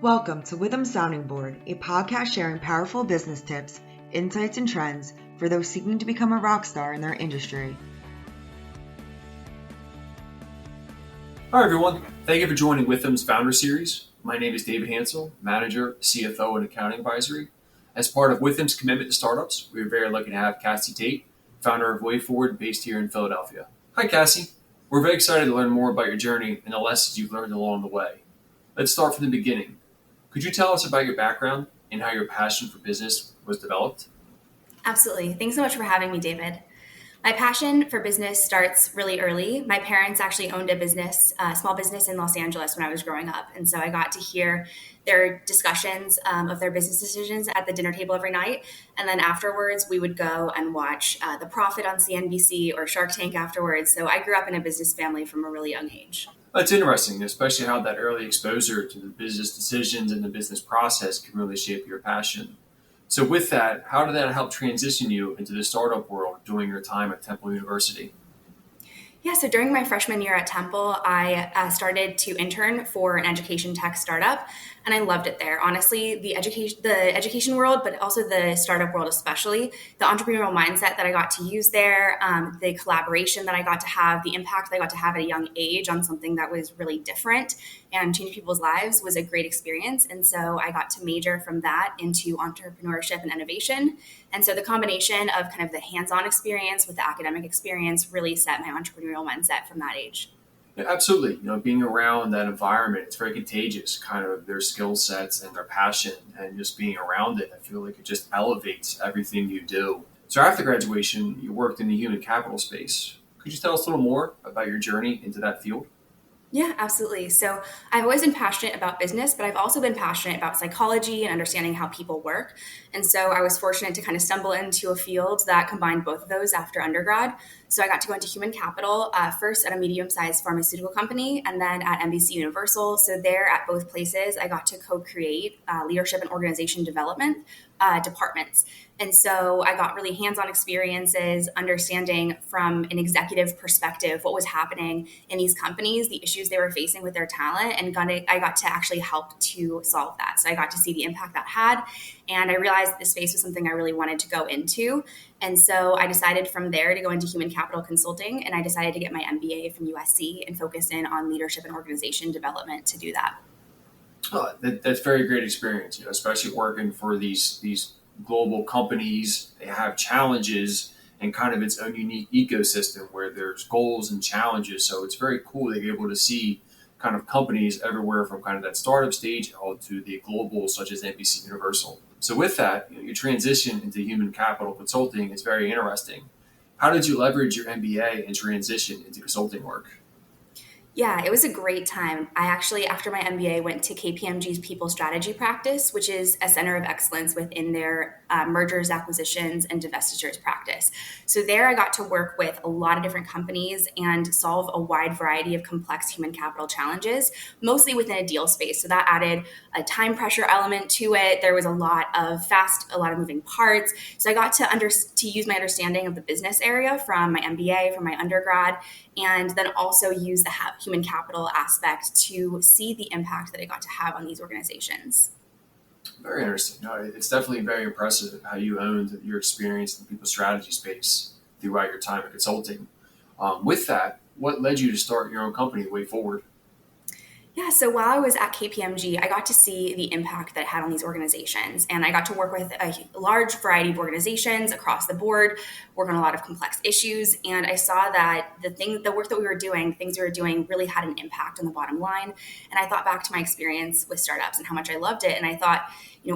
Welcome to Witham Sounding Board, a podcast sharing powerful business tips, insights, and trends for those seeking to become a rock star in their industry. Hi, everyone. Thank you for joining Witham's Founder Series. My name is David Hansel, Manager, CFO, and Accounting Advisory. As part of Witham's commitment to startups, we are very lucky to have Cassie Tate, founder of WayForward, based here in Philadelphia. Hi, Cassie. We're very excited to learn more about your journey and the lessons you've learned along the way. Let's start from the beginning. Could you tell us about your background and how your passion for business was developed? Absolutely. Thanks so much for having me, David. My passion for business starts really early. My parents actually owned a small business in Los Angeles when I was growing up. And so I got to hear their discussions of their business decisions at the dinner table every night. And then afterwards, we would go and watch The Profit on CNBC or Shark Tank afterwards. So I grew up in a business family from a really young age. That's interesting, especially how that early exposure to the business decisions and the business process can really shape your passion. So with that, how did that help transition you into the startup world during your time at Temple University? Yeah, so during my freshman year at Temple, I started to intern for an education tech startup, and I loved it there. Honestly, the education world, but also the startup world especially, the entrepreneurial mindset that I got to use there, the collaboration that I got to have, the impact that I got to have at a young age on something that was really different and change people's lives was a great experience. And so I got to major from that into entrepreneurship and innovation. And so the combination of kind of the hands-on experience with the academic experience really set my entrepreneurial mindset from that age. Yeah, absolutely. Being around that environment, it's very contagious, kind of their skill sets and their passion, and just being around it, I feel like it just elevates everything you do. So after graduation, you worked in the human capital space. Could you tell us a little more about your journey into that field? Yeah, absolutely. So I've always been passionate about business, but I've also been passionate about psychology and understanding how people work. And so I was fortunate to kind of stumble into a field that combined both of those after undergrad. So I got to go into human capital, first at a medium-sized pharmaceutical company and then at NBC Universal. So there at both places, I got to co-create leadership and organization development departments. And so I got really hands-on experiences, understanding from an executive perspective what was happening in these companies, the issues they were facing with their talent, and I got to actually help to solve that. So I got to see the impact that had, and I realized this space was something I really wanted to go into. And so I decided from there to go into human capital consulting, and I decided to get my MBA from USC and focus in on leadership and organization development to do that. Oh, that's very great experience, especially working for these global companies. They have challenges and kind of its own unique ecosystem where there's goals and challenges. So it's very cool that you're able to see kind of companies everywhere from kind of that startup stage out to the global, such as NBC Universal. So with that, your transition into human capital consulting is very interesting. How did you leverage your MBA and transition into consulting work? Yeah, it was a great time. I actually, after my MBA, went to KPMG's People Strategy practice, which is a center of excellence within their mergers, acquisitions, and divestitures practice. So there I got to work with a lot of different companies and solve a wide variety of complex human capital challenges, mostly within a deal space. So that added a time pressure element to it. There was a lot of moving parts. So I got to use my understanding of the business area from my MBA, from my undergrad, and then also use the human capital aspect to see the impact that it got to have on these organizations. Very interesting. No, it's definitely very impressive how you owned your experience in the people strategy space throughout your time at consulting. With that, what led you to start your own company, WayForward? Yeah, so while I was at KPMG, I got to see the impact that it had on these organizations. And I got to work with a large variety of organizations across the board, work on a lot of complex issues. And I saw that the work that we were doing, things we were doing really had an impact on the bottom line. And I thought back to my experience with startups and how much I loved it. And I thought,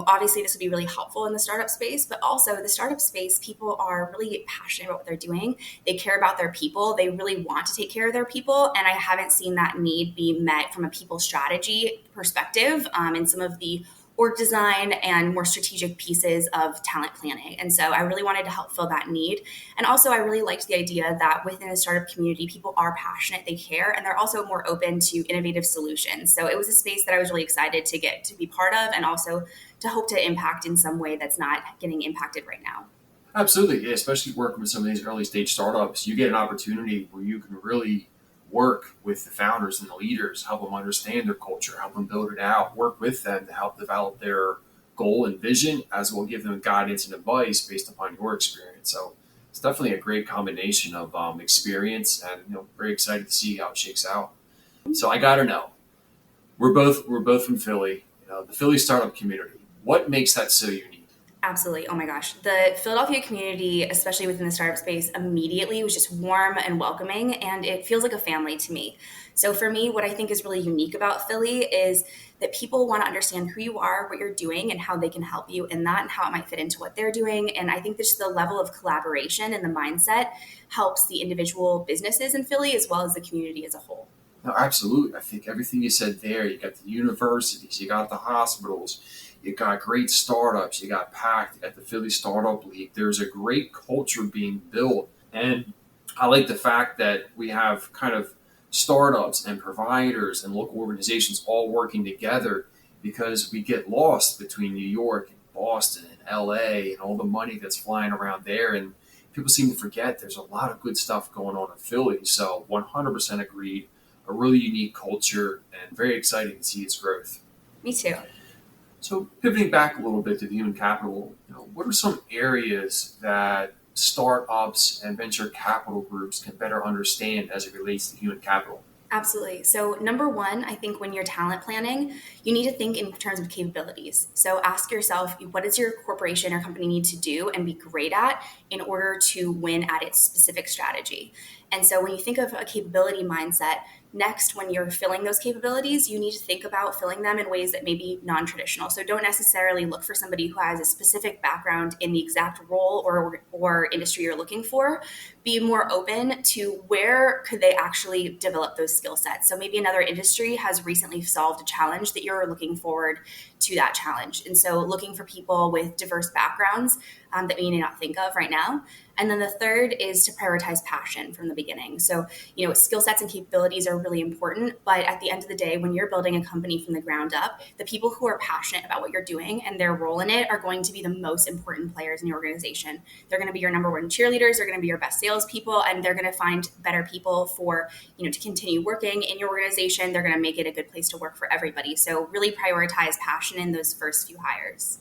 obviously this would be really helpful in the startup space, but also the startup space, people are really passionate about what they're doing. They care about their people. They really want to take care of their people. And I haven't seen that need be met from a people strategy perspective in some of the org design and more strategic pieces of talent planning. And so I really wanted to help fill that need. And also I really liked the idea that within the startup community, people are passionate, they care, and they're also more open to innovative solutions. So it was a space that I was really excited to get to be part of and also to hope to impact in some way that's not getting impacted right now. Absolutely, yeah, especially working with some of these early stage startups, you get an opportunity where you can really work with the founders and the leaders, help them understand their culture, help them build it out, work with them to help develop their goal and vision, as well give them guidance and advice based upon your experience. So it's definitely a great combination of experience, and very excited to see how it shakes out. So I got to know, we're both from Philly, the Philly startup community. What makes that so unique? Absolutely. Oh my gosh. The Philadelphia community, especially within the startup space, immediately was just warm and welcoming, and it feels like a family to me. So for me, what I think is really unique about Philly is that people want to understand who you are, what you're doing, and how they can help you in that and how it might fit into what they're doing. And I think just the level of collaboration and the mindset helps the individual businesses in Philly as well as the community as a whole. No, absolutely. I think everything you said there, you got the universities, you got the hospitals, you got great startups, you got PACT, you got the Philly Startup League. There's a great culture being built. And I like the fact that we have kind of startups and providers and local organizations all working together, because we get lost between New York and Boston and LA and all the money that's flying around there. And people seem to forget there's a lot of good stuff going on in Philly. So 100% agreed. A really unique culture, and very exciting to see its growth. Me too. So pivoting back a little bit to the human capital, what are some areas that startups and venture capital groups can better understand as it relates to human capital? Absolutely. So number one, I think when you're talent planning, you need to think in terms of capabilities. So ask yourself, what does your corporation or company need to do and be great at in order to win at its specific strategy? And so when you think of a capability mindset, next, when you're filling those capabilities, you need to think about filling them in ways that may be non-traditional. So don't necessarily look for somebody who has a specific background in the exact role or industry you're looking for. Be more open to where could they actually develop those skill sets. So maybe another industry has recently solved a challenge that you're looking forward to that challenge. And so looking for people with diverse backgrounds that we may not think of right now. And then the third is to prioritize passion from the beginning. So, skill sets and capabilities are really important, but at the end of the day, when you're building a company from the ground up, the people who are passionate about what you're doing and their role in it are going to be the most important players in your organization. They're going to be your number one cheerleaders, they're going to be your best salespeople, and they're going to find better people for, to continue working in your organization. They're going to make it a good place to work for everybody. So really prioritize passion in those first few hires.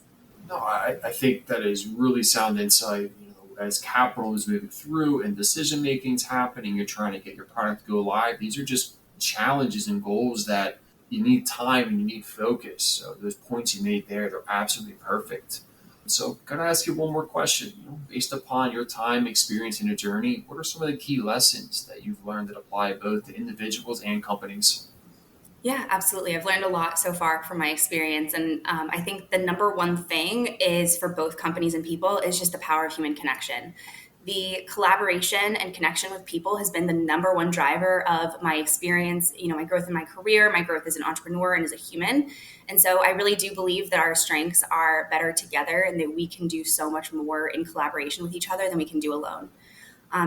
No, I think that is really sound insight. As capital is moving through and decision making is happening, you're trying to get your product to go live. These are just challenges and goals that you need time and you need focus. So those points you made there, they're absolutely perfect. So I'm going to ask you one more question. Based upon your time, experience, and your journey, what are some of the key lessons that you've learned that apply both to individuals and companies? Yeah, absolutely. I've learned a lot so far from my experience. And I think the number one thing is for both companies and people is just the power of human connection. The collaboration and connection with people has been the number one driver of my experience, my growth in my career, my growth as an entrepreneur and as a human. And so I really do believe that our strengths are better together and that we can do so much more in collaboration with each other than we can do alone.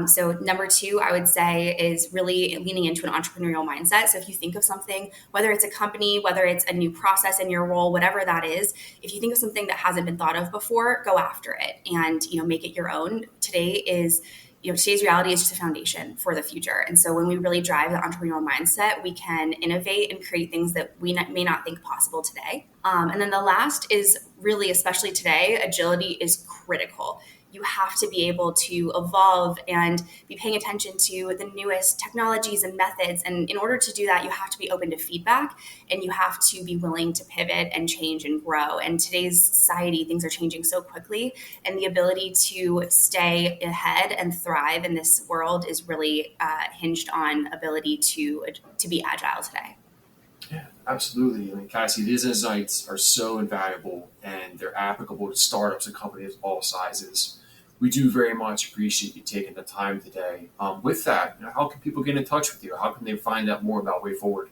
So number two, I would say, is really leaning into an entrepreneurial mindset. So if you think of something, whether it's a company, whether it's a new process in your role, whatever that is, if you think of something that hasn't been thought of before, go after it and, make it your own. Today's reality is just a foundation for the future. And so when we really drive the entrepreneurial mindset, we can innovate and create things that we may not think possible today. And then the last is really, especially today, agility is critical. You have to be able to evolve and be paying attention to the newest technologies and methods. And in order to do that, you have to be open to feedback and you have to be willing to pivot and change and grow. And today's society, things are changing so quickly, and the ability to stay ahead and thrive in this world is really hinged on ability to be agile today. Yeah, absolutely. Cassie, these insights are so invaluable and they're applicable to startups and companies of all sizes. We do very much appreciate you taking the time today. With that, how can people get in touch with you? How can they find out more about Way Forward?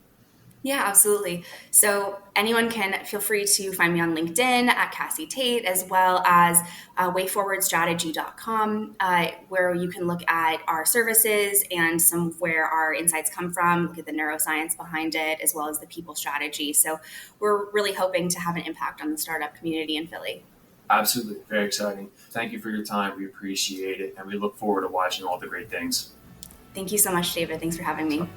Yeah, absolutely. So anyone can feel free to find me on LinkedIn at Cassie Tate, as well as wayforwardstrategy.com, where you can look at our services and some of where our insights come from, look at the neuroscience behind it, as well as the people strategy. So we're really hoping to have an impact on the startup community in Philly. Absolutely. Very exciting. Thank you for your time. We appreciate it. And we look forward to watching all the great things. Thank you so much, David. Thanks for having me.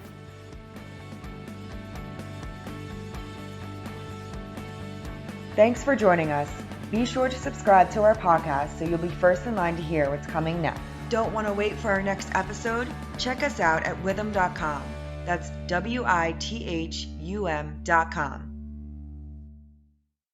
Thanks for joining us. Be sure to subscribe to our podcast so you'll be first in line to hear what's coming next. Don't want to wait for our next episode? Check us out at withum.com. That's WITHUM.com.